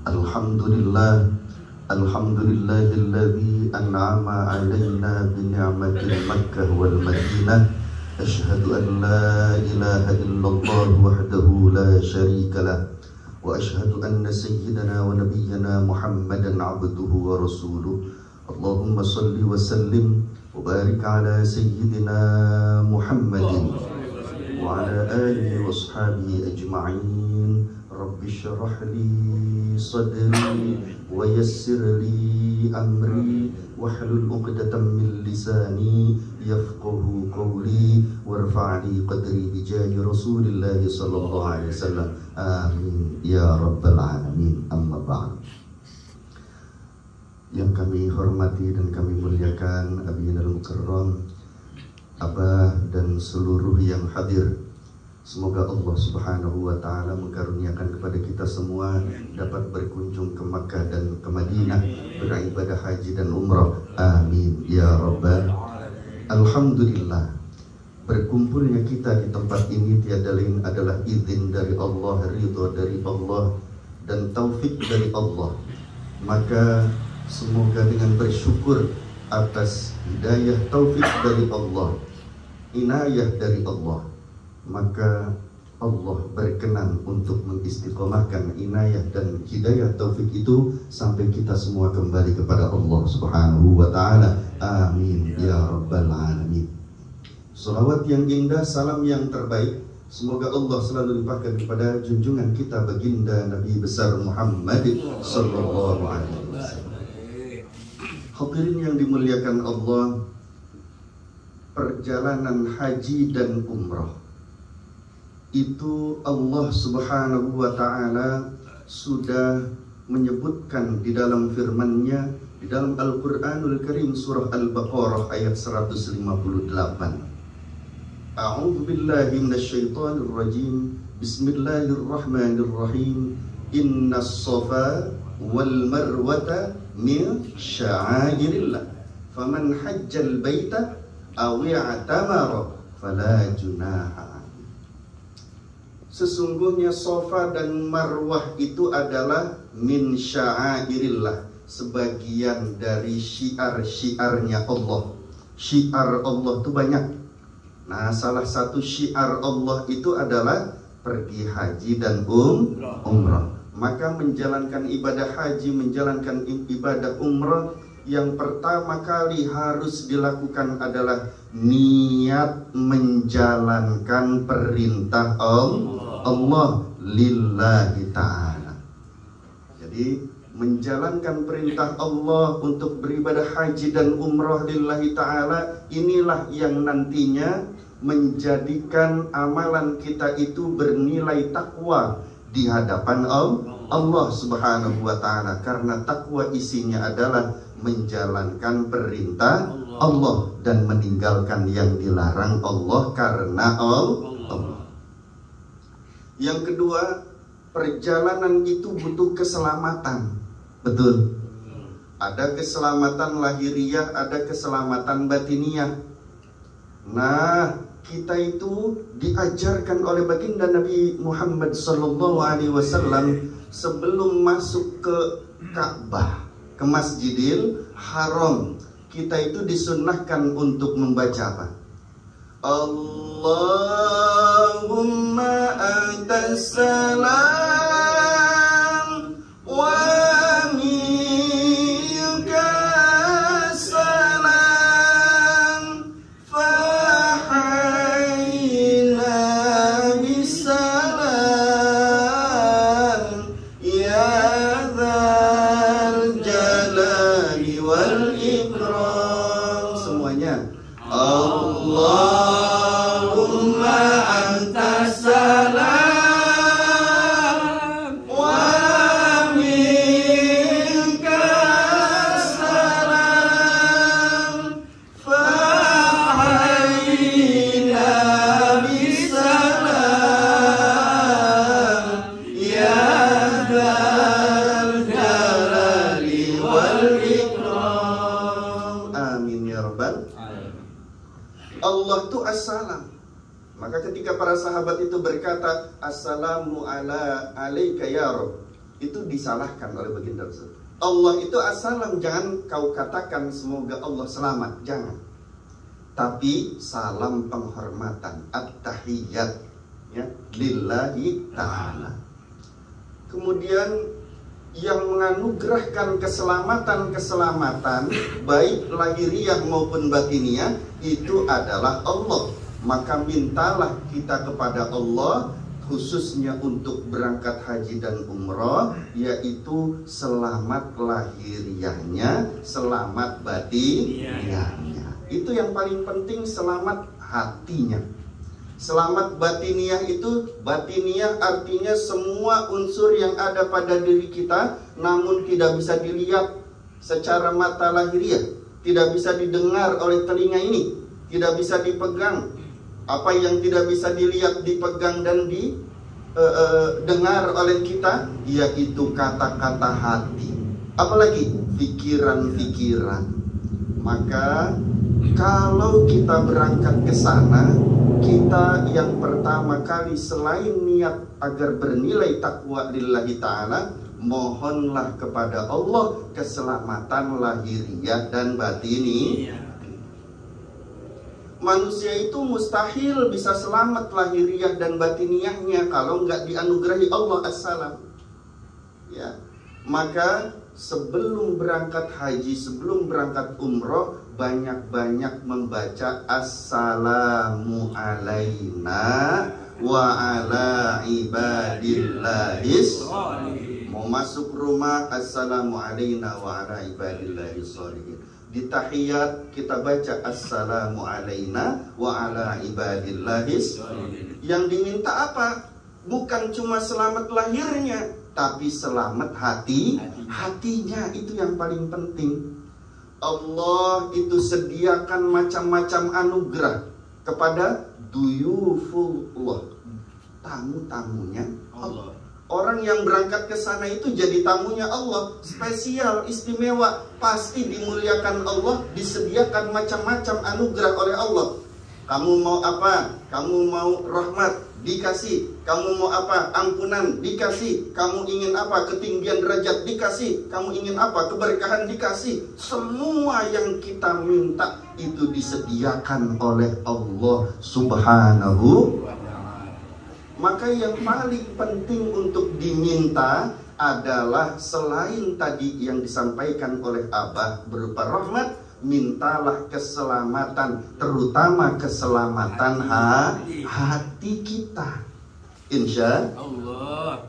Alhamdulillah, alhamdulillahilladzi an'ama 'alaina bi ni'matil Makkah wal Madinah. Asyhadu an la ilaha illallah wahdahu la syarika lah, wa asyhadu anna sayyidana wa nabiyyana Muhammadan 'abduhu wa rasuluh. Allahumma salli wa sallim wa barik ala sayyidina Muhammadin wa ala alihi wa ashabihi ajma'in. Rabbi syrah li sadri wa yassir li amri wahlul 'uqdatam min lisani yafqahu qawli warfa'li qadri bi jahi Rasulillah sallallahu alaihi wasallam. Amin ya rabbal alamin. Amma ba'd. Yang kami hormati dan kami muliakan Abiyinal Mukarram, Abah dan seluruh yang hadir, semoga Allah Subhanahu wa ta'ala mengkaruniakan kepada kita semua dapat berkunjung ke Makkah dan ke Madinah, beribadah haji dan umrah. Amin ya rabbal. Alhamdulillah, berkumpulnya kita di tempat ini tiada lain adalah izin dari Allah, ridha dari Allah, dan taufik dari Allah. Maka semoga dengan bersyukur atas hidayah taufik dari Allah, inayah dari Allah, maka Allah berkenan untuk mengistiqomahkan inayah dan hidayah taufik itu sampai kita semua kembali kepada Allah Subhanahu wa ta'ala. Amin ya rabbal alamin. Salawat yang indah, salam yang terbaik, semoga Allah selalu limpahkan kepada junjungan kita baginda Nabi besar Muhammad sallallahu alaihi wasallam. Hadirin yang dimuliakan Allah, perjalanan haji dan umrah itu Allah Subhanahu wa ta'ala sudah menyebutkan di dalam firman-Nya di dalam Al-Qur'anul Karim surah Al-Baqarah ayat 158. A'udzu billahi minasyaitonir rajim. Bismillahirrahmanirrahim. Innas safa wal marwata min sya'airillah. Faman hajjal baita aw i'tamara fala junaha. Sesungguhnya Safa dan Marwah itu adalah min sya'airillah, sebagian dari syiar-syiarnya Allah. Syiar Allah itu banyak. Nah, salah satu syiar Allah itu adalah pergi haji dan umrah. Maka menjalankan ibadah haji, menjalankan ibadah umrah, yang pertama kali harus dilakukan adalah niat menjalankan perintah Allah lillahi ta'ala. Jadi menjalankan perintah Allah untuk beribadah haji dan umrah lillahi ta'ala, inilah yang nantinya menjadikan amalan kita itu bernilai takwa di hadapan Allah Subhanahu wa ta'ala. Karena takwa isinya adalah menjalankan perintah Allah dan meninggalkan yang dilarang Allah karena Allah. Yang kedua, perjalanan itu butuh keselamatan. Betul. Ada keselamatan lahiriah, ada keselamatan batiniah. Nah, kita itu diajarkan oleh baginda Nabi Muhammad sallallahu alaihi wasallam sebelum masuk ke Ka'bah, ke Masjidil Haram, kita itu disunnahkan untuk membaca apa? Allahumma antas salam wa minkas salam fahayyina bisalam ya dzal jalali wal ikram. Semuanya Allahumma antas salam wa minkas salam fahayyina bisalam ya dzal jalali wal ikram. Amin ya rabbal. Allah itu assalam. Maka ketika para sahabat itu berkata assalamu ala alaika ya Rabb, Itu disalahkan oleh baginda Rasul. Allah itu assalam, jangan kau katakan semoga Allah selamat, jangan. Tapi salam penghormatan, at-tahiyyat, ya, lillahi ta'ala. Kemudian yang menganugerahkan keselamatan baik lahiriah maupun batiniah itu adalah Allah. Maka mintalah kita kepada Allah khususnya untuk berangkat haji dan umroh, yaitu selamat lahiriahnya, selamat batiniahnya. Itu yang paling penting, selamat hatinya. Selamat batiniah itu, batiniah artinya semua unsur yang ada pada diri kita namun tidak bisa dilihat secara mata lahiriah, tidak bisa didengar oleh telinga ini, tidak bisa dipegang. Apa yang tidak bisa dilihat, dipegang dan didengar oleh kita, yaitu kata-kata hati, apalagi pikiran-pikiran. Maka kalau kita berangkat ke sana, kita yang pertama kali selain niat agar bernilai takwa lillahi ta'ala, mohonlah kepada Allah keselamatan lahiriah dan batini. Manusia itu mustahil bisa selamat lahiriah dan batiniahnya kalau nggak dianugerahi Allah assalam. Ya, maka sebelum berangkat haji, sebelum berangkat umroh, banyak-banyak membaca assalamu alaina wa ala ibadillahis. Mau masuk rumah, assalamu alaina wa ala ibadillahis sholihin. Di tahiyat kita baca assalamu alaina wa ala ibadillahis. Yang diminta apa? Bukan cuma selamat lahirnya, tapi selamat hatinya. Itu yang paling penting. Allah itu sediakan macam-macam anugerah kepada duyufullah, tamu-tamunya Allah. Orang yang berangkat ke sana itu jadi tamunya Allah, spesial, istimewa, pasti dimuliakan Allah, disediakan macam-macam anugerah oleh Allah. Kamu mau apa? Kamu mau rahmat, dikasih. Kamu mau apa? Ampunan, dikasih. Kamu ingin apa? Ketinggian derajat, dikasih. Kamu ingin apa? Keberkahan, dikasih. Semua yang kita minta itu disediakan oleh Allah Subhanahu. Maka yang paling penting untuk diminta adalah selain tadi yang disampaikan oleh Abah berupa rahmat, mintalah keselamatan, terutama keselamatan hati kita, insya Allah.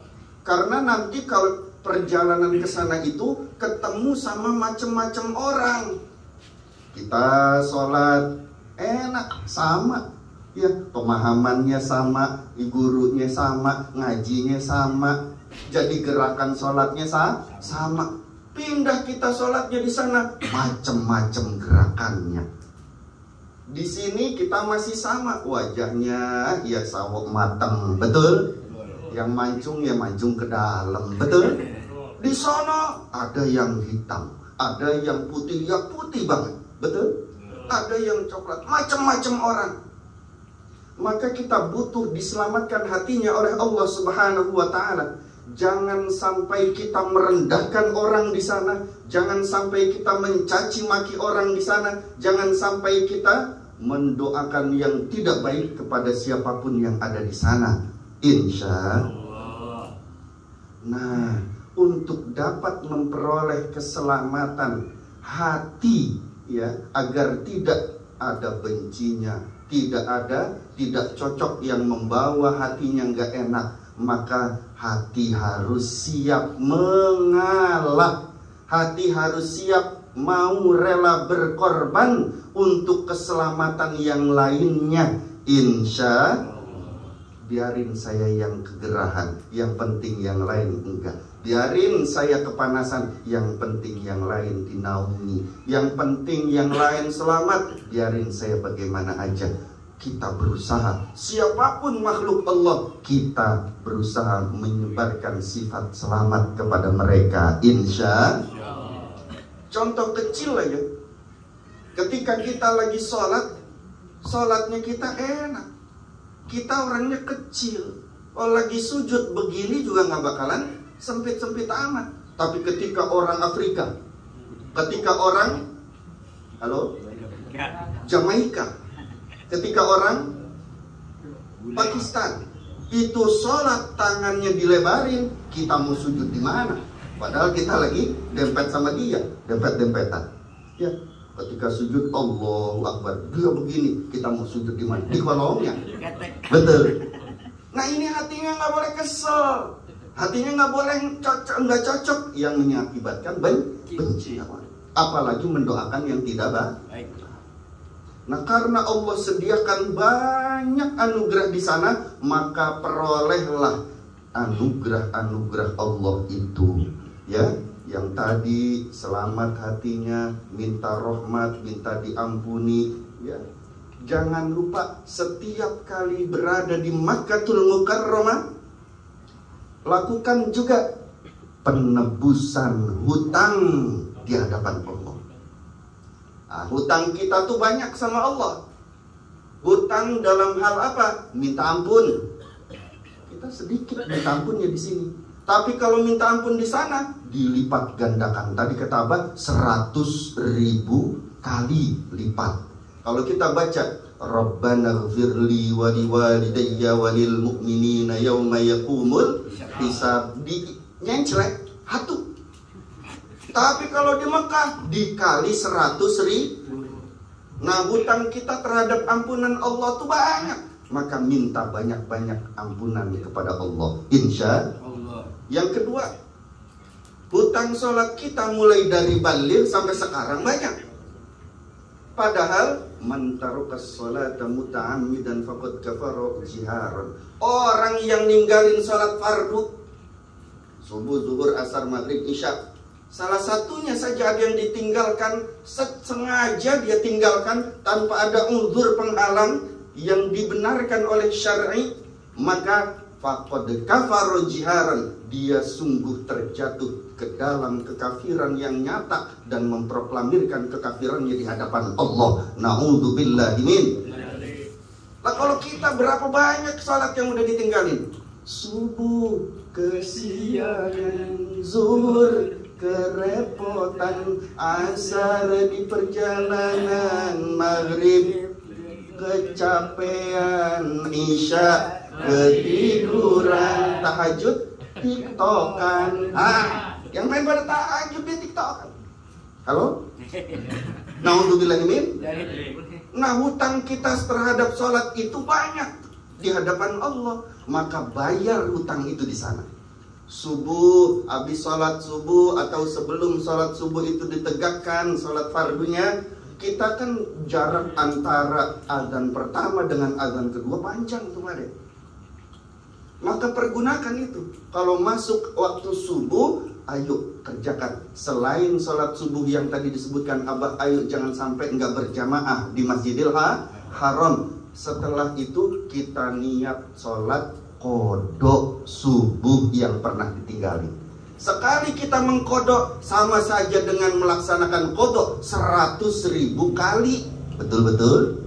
Karena nanti kalau perjalanan ke sana itu ketemu sama macam-macam orang. Kita sholat enak, sama, ya, pemahamannya sama, gurunya sama, ngajinya sama, jadi gerakan sholatnya sama. Pindah kita sholatnya di sana, macam-macam gerakannya. Di sini kita masih sama, wajahnya ya sawok matang, betul? Yang mancung ya mancung ke dalam, betul? Di sana ada yang hitam, ada yang putih, ya putih banget, betul? Ada yang coklat, macam-macam orang. Maka kita butuh diselamatkan hatinya oleh Allah Subhanahu wa ta'ala. Jangan sampai kita merendahkan orang di sana, jangan sampai kita mencaci maki orang di sana, jangan sampai kita mendoakan yang tidak baik kepada siapapun yang ada di sana, insya Allah. Nah, untuk dapat memperoleh keselamatan hati, ya, agar tidak ada bencinya, tidak cocok yang membawa hatinya nggak enak, maka hati harus siap mengalah, hati harus siap mau rela berkorban untuk keselamatan yang lainnya. Insya biarin saya yang kegerahan, yang penting yang lain enggak. Biarin saya kepanasan, yang penting yang lain dinaungi. Yang penting yang lain selamat, biarin saya bagaimana aja. Kita berusaha, siapapun makhluk Allah, kita berusaha menyebarkan sifat selamat kepada mereka, insya Allah. Contoh kecil aja, ketika kita lagi sholat, sholatnya kita enak, kita orangnya kecil. Kalau lagi sujud begini juga nggak bakalan sempit-sempit amat. Tapi ketika orang Afrika, ketika orang Jamaika, ketika orang Pakistan, itu sholat tangannya dilebarin, kita mau sujud di mana? Padahal kita lagi dempet sama dia, dempet-dempetan. Ya, ketika sujud Allahu Akbar, dia begini, kita mau sujud di mana? Di kolongnya. Betul. Nah ini hatinya nggak boleh kesel, hatinya nggak boleh nggak cocok, yang mengakibatkan benci. Apalagi mendoakan yang tidak baik. Nah karena Allah sediakan banyak anugerah di sana, maka perolehlah anugerah-anugerah Allah itu. Ya, yang tadi selamat hatinya, minta rahmat, minta diampuni. Ya, jangan lupa setiap kali berada di Makkahul Mukarramah, lakukan juga penebusan hutang di hadapan Allah. Nah, hutang kita tuh banyak sama Allah. Hutang dalam hal apa? Minta ampun. Kita sedikit minta ampunnya di sini. Tapi kalau minta ampun di sana dilipat gandakan. Tadi kata Abah 100.000 kali lipat. Kalau kita baca Rabbana ghfirli wa liwalidayya walil mu'minina yawma yaqumul hisab, di nyencrek hatu. Tapi kalau di Mekah dikali 100.000. Nah hutang kita terhadap ampunan Allah tuh banyak. Maka minta banyak-banyak ampunan kepada Allah, insya Allah. Yang kedua, hutang sholat kita mulai dari baligh sampai sekarang banyak. Padahal man tarukas sholata muta'ammidan faqad kafara jiharan. Orang yang ninggalin sholat fardu, subuh, zuhur, asar, maghrib, isya, salah satunya saja ada yang ditinggalkan, sengaja dia tinggalkan tanpa ada uzur penghalang yang dibenarkan oleh syar'i, maka faqad kafara jiharan, dia sungguh terjatuh ke dalam kekafiran yang nyata dan memproklamirkan kekafirannya di hadapan Allah. Na'udzubillahi min. Nah kalau kita berapa banyak salat yang udah ditinggalin? Subuh kesiangan, zuhur kerepotan, asar di perjalanan, maghrib kecapean, isya ketiduran, tahajud tiktokan. Yang main pada tahajud di tiktokan. Halo? Na'udzubillahi min. Nah hutang kita terhadap sholat itu banyak di hadapan Allah, maka bayar hutang itu di sana. Subuh, habis sholat subuh atau sebelum sholat subuh itu ditegakkan sholat fardunya, kita kan jarak antara azan pertama dengan azan kedua panjang tuh Made. Maka pergunakan itu. Kalau masuk waktu subuh, ayo kerjakan. Selain sholat subuh yang tadi disebutkan Abah, ayo jangan sampai enggak berjamaah di Masjidil Haram. Setelah itu kita niat sholat kodok subuh yang pernah ditinggalin. Sekali kita mengkodok sama saja dengan melaksanakan kodok 100.000 kali. Betul-betul.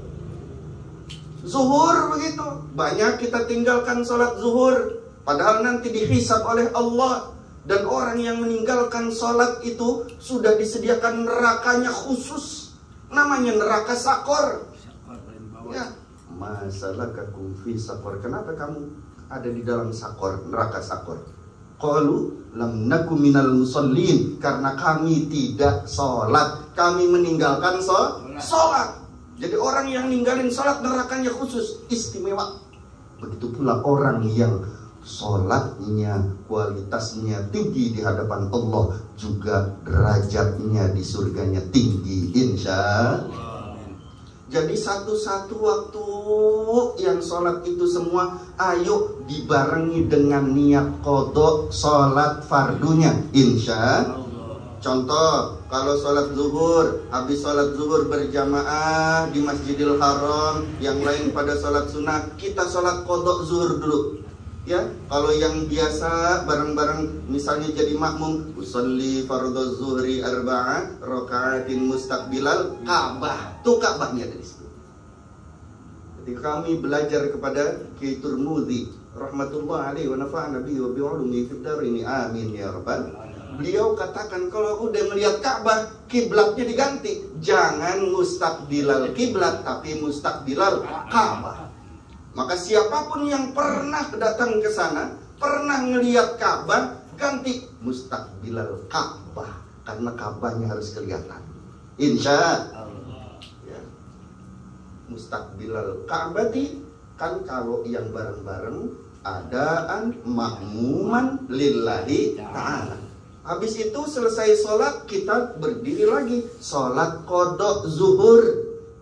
Zuhur begitu, banyak kita tinggalkan sholat zuhur, padahal nanti dihisab oleh Allah. Dan orang yang meninggalkan sholat itu sudah disediakan nerakanya khusus, namanya neraka sakor. Ya, masalakakum fi sakor, kenapa kamu ada di dalam sakor, neraka sakor? Qalu lam nakum minal musallin, karena kami tidak sholat, kami meninggalkan sholat. Jadi orang yang ninggalin sholat nerakanya khusus, istimewa. Begitu pula orang yang sholatnya, kualitasnya tinggi di hadapan Allah, juga derajatnya di surganya tinggi, insya Allah. Jadi satu-satu waktu yang sholat itu semua, ayo dibarengi dengan niat qodok sholat fardunya, insya Allah. Contoh, kalau sholat zuhur, habis sholat zuhur berjamaah di Masjidil Haram, yang lain pada sholat sunnah, kita sholat qodok zuhur dulu. Ya, kalau yang biasa bareng-bareng, misalnya jadi makmum, usolli fardhu zuhri arba'ah raka'atin mustaqbilal Ka'bah. Tuh Ka'bahnya dari situ. Ketika kami belajar kepada Kiai Turmudi rahmatullah alaihi wa nafa'ana bihi wa bi'ulumi fid darini amin ya rabbal. Beliau katakan kalau udah melihat Ka'bah kiblatnya diganti, jangan mustaqbilal kiblat tapi mustaqbilal Ka'bah. Maka siapapun yang pernah datang ke sana, pernah ngelihat Ka'bah, ganti mustaqbilal Ka'bah karena Ka'bahnya harus kelihatan. Insya Allah. Ya. Mustaqbilal Ka'bah kan kalau yang bareng-bareng adaan makmuman lillahi ta'ala. Habis itu selesai sholat kita berdiri lagi sholat qada zuhur.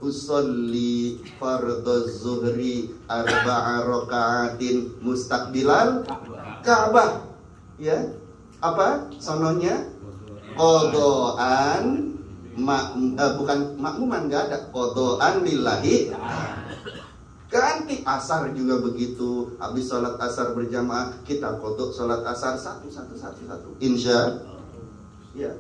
Usolli fardhu zuhri arba'a raka'atin mustaqbilal Ka'bah. Ya. Apa sononya? Qadaan bukan makmuman, enggak ada. Qadaan lillahi. Ganti asar juga begitu. Habis sholat asar berjamaah kita kodok sholat asar satu. Insya ya.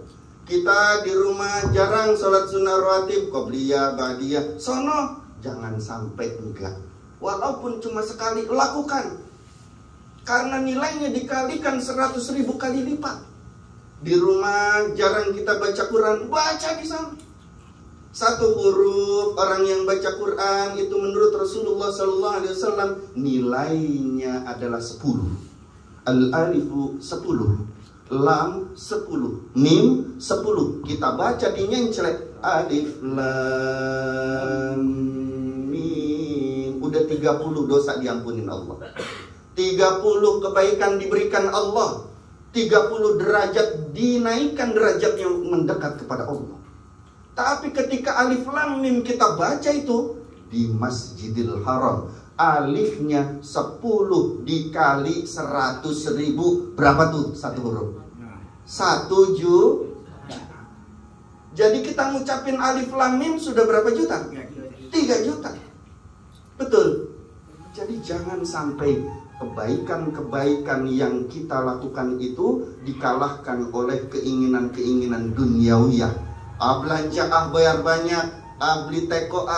Kita di rumah jarang sholat sunnah rawatib, qobliyah, ba'diyah. Sono jangan sampai enggak. Walaupun cuma sekali lakukan. Karena nilainya dikalikan 100.000 kali lipat. Di rumah jarang kita baca Quran, baca di sana. Satu huruf orang yang baca Quran itu menurut Rasulullah SAW nilainya adalah 10. Al-alifu 10, lam 10, mim 10. Kita baca dinyenclek alif lam mim. Udah 30 dosa diampunin Allah. 30 kebaikan diberikan Allah. 30 derajat dinaikkan derajatnya mendekat kepada Allah. Tapi ketika alif lam mim kita baca itu di Masjidil Haram, alifnya 10 dikali 100.000 berapa tuh satu huruf? 1 juta. Jadi kita ngucapin alif lam mim sudah berapa juta? 3 juta. Betul. Jadi jangan sampai kebaikan-kebaikan yang kita lakukan itu dikalahkan oleh keinginan-keinginan duniawiyah. Belanja, bayar banyak, beli teko,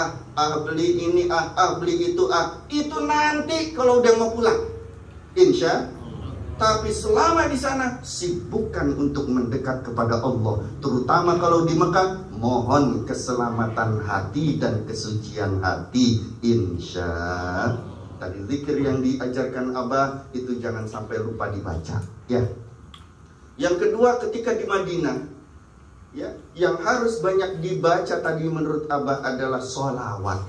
beli ini, beli itu, itu nanti kalau udah mau pulang, insya. Tapi selama di sana sibukkan untuk mendekat kepada Allah, terutama kalau di Mekah, mohon keselamatan hati dan kesucian hati, insya. Tadi zikir yang diajarkan Abah itu jangan sampai lupa dibaca, ya. Yang kedua ketika di Madinah. Ya, yang harus banyak dibaca tadi menurut Abah adalah sholawat.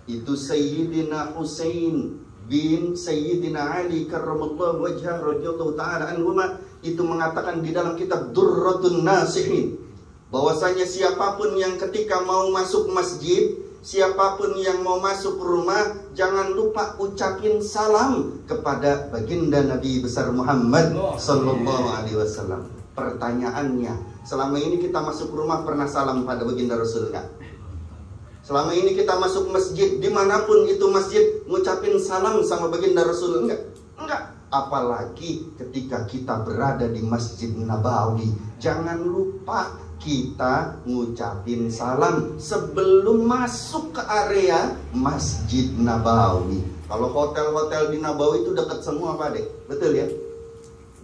Itu Sayyidina Husain bin Sayyidina Ali karramallahu wajhah radhiyallahu ta'ala anhuma itu mengatakan di dalam kitab Durratun Nasihin bahwasanya siapapun yang ketika mau masuk masjid, siapapun yang mau masuk rumah, jangan lupa ucapin salam kepada baginda Nabi besar Muhammad sallallahu alaihi wasallam. Pertanyaannya, selama ini kita masuk rumah pernah salam pada baginda Rasul enggak? Selama ini kita masuk masjid, dimanapun itu masjid, ngucapin salam sama baginda Rasul enggak? Enggak. Apalagi ketika kita berada di Masjid Nabawi, jangan lupa kita ngucapin salam sebelum masuk ke area Masjid Nabawi. Kalau hotel-hotel di Nabawi itu dekat semua Pak Dek, betul ya?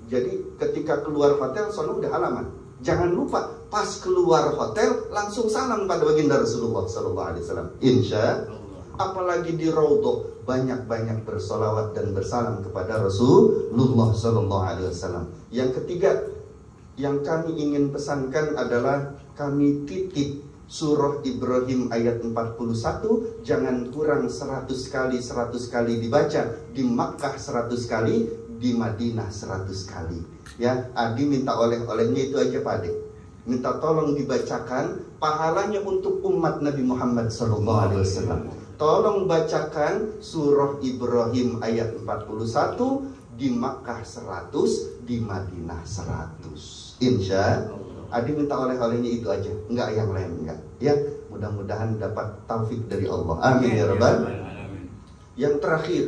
Jadi ketika keluar hotel, sono udah halaman. Jangan lupa pas keluar hotel langsung salam pada baginda Rasulullah SAW. Insya. Apalagi di Raudhah banyak-banyak bersolawat dan bersalam kepada Rasulullah SAW. Yang ketiga yang kami ingin pesankan adalah kami titip surah Ibrahim ayat 41, jangan kurang 100 kali dibaca, di Makkah 100 kali, di Madinah 100 kali. Ya, Adi minta oleh-olehnya itu aja Pak Ade. Minta tolong dibacakan pahalanya untuk umat Nabi Muhammad SAW. Tolong bacakan surah Ibrahim ayat 41, di Makkah 100, di Madinah 100. Insya Adi minta oleh-olehnya itu aja, enggak yang lain enggak. Ya, mudah-mudahan dapat taufik dari Allah. Amin ya rabbal. Yang terakhir,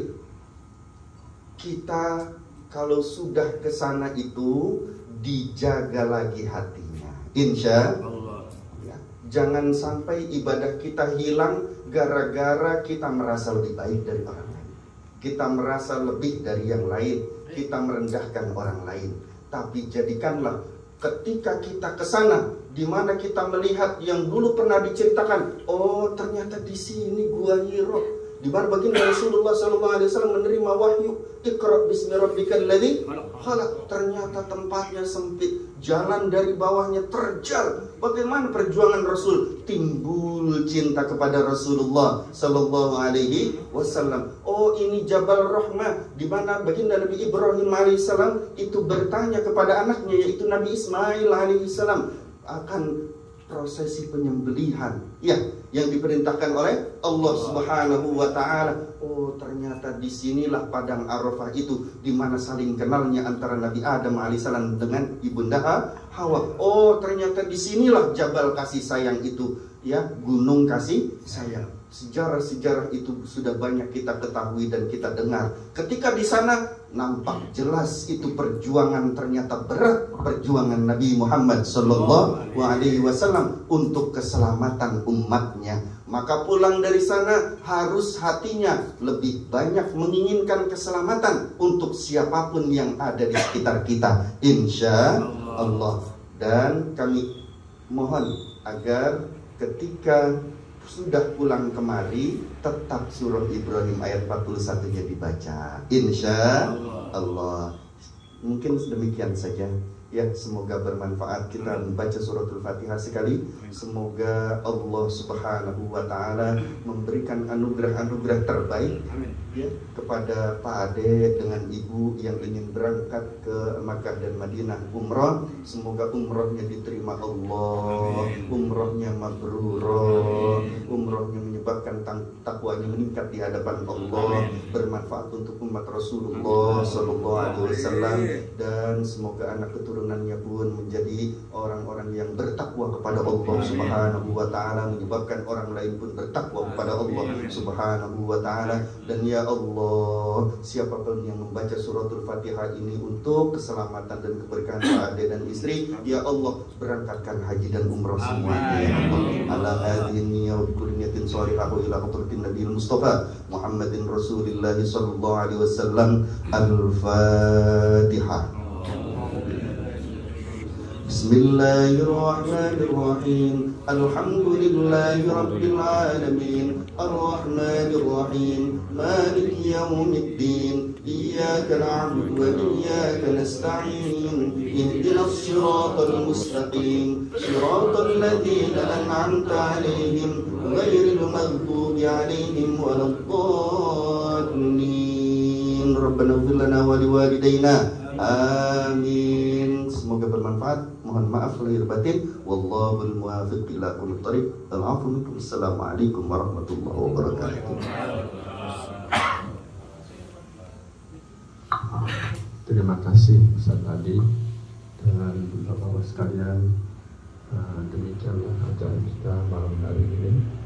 kita kalau sudah ke sana itu dijaga lagi hatinya. Insya Allah. Ya. Jangan sampai ibadah kita hilang gara-gara kita merasa lebih baik dari orang lain. Kita merasa lebih dari yang lain. Kita merendahkan orang lain. Tapi jadikanlah ketika kita ke sana, di mana kita melihat yang dulu pernah diceritakan, oh ternyata di sini Gua Hiro, di mana baginda Rasulullah SAW menerima wahyu, Iqra bismi rabbikal ladzi khalaq. Ternyata tempatnya sempit, jalan dari bawahnya terjal. Bagaimana perjuangan Rasul? Timbul cinta kepada Rasulullah SAW. Oh, ini Jabal Rahmah, di mana baginda Nabi Ibrahim alaihissalam itu bertanya kepada anaknya, yaitu Nabi Ismail alaihissalam, akan prosesi penyembelihan, ya, yang diperintahkan oleh Allah Subhanahu wa taala. Oh, ternyata disinilah padang Arafah itu, di mana saling kenalnya antara Nabi Adam alaihissalam dengan ibunda Hawa. Oh, ternyata disinilah Jabal kasih sayang itu, ya, gunung kasih sayang. Sejarah-sejarah itu sudah banyak kita ketahui dan kita dengar. Ketika di sana nampak jelas itu perjuangan ternyata berat, perjuangan Nabi Muhammad SAW untuk keselamatan umatnya. Maka pulang dari sana harus hatinya lebih banyak menginginkan keselamatan untuk siapapun yang ada di sekitar kita, insya Allah. Dan kami mohon agar ketika sudah pulang kemari, tetap surah Ibrahim ayat 41-nya dibaca, insya Allah. Mungkin demikian saja, ya, semoga bermanfaat. Kita membaca suratul Fatihah sekali. Semoga Allah Subhanahu wa taala memberikan anugerah-anugerah terbaik, ya, kepada Pak Ade dengan Ibu yang ingin berangkat ke Makkah dan Madinah umrah. Semoga umrahnya diterima Allah, umrahnya mabrur, umrahnya menyebabkan takwanya meningkat di hadapan Allah, bermanfaat untuk umat Rasulullah SAW, dan semoga anak keturunannya pun menjadi orang-orang yang bertakwa kepada Allah Subhanahu wa taala, menyebabkan orang lain pun bertakwa kepada Allah Subhanahu wa taala. Dan ya Allah, siapapun yang membaca suratul Fatihah ini untuk keselamatan dan keberkahan Pak Ade dan istri, ya Allah, berangkatkan haji dan umrah semuanya, ya Allah. Ala hadhihi wa kulliyatin shalihahu ila hadratin Nabil Mustafa Muhammadin Rasulillah sallallahu alaihi wasallam. Al-Fatihah. Bismillahirrahmanirrahim. Alhamdulillahi rabbil alamin. Ar-Rahmanirrahim. Maliki yaumiddin. Iyyaka na'budu wa iyyaka nasta'in. Ihdinas siratal mustaqim. Siratal ladzina an'amta 'alaihim ghairil maghdubi 'alaihim waladdallin. Rabbana ighfir lana wa liwalidayna. Amin. Semoga bermanfaat. Mohon maaf lahir batin. Wallahul muwaffiq ila aqwamit thoriq. Assalamualaikum warahmatullahi wabarakatuh. Terima kasih Ustaz Adi dan Bapak-Bapak sekalian. Demikianlah acara kita malam hari ini.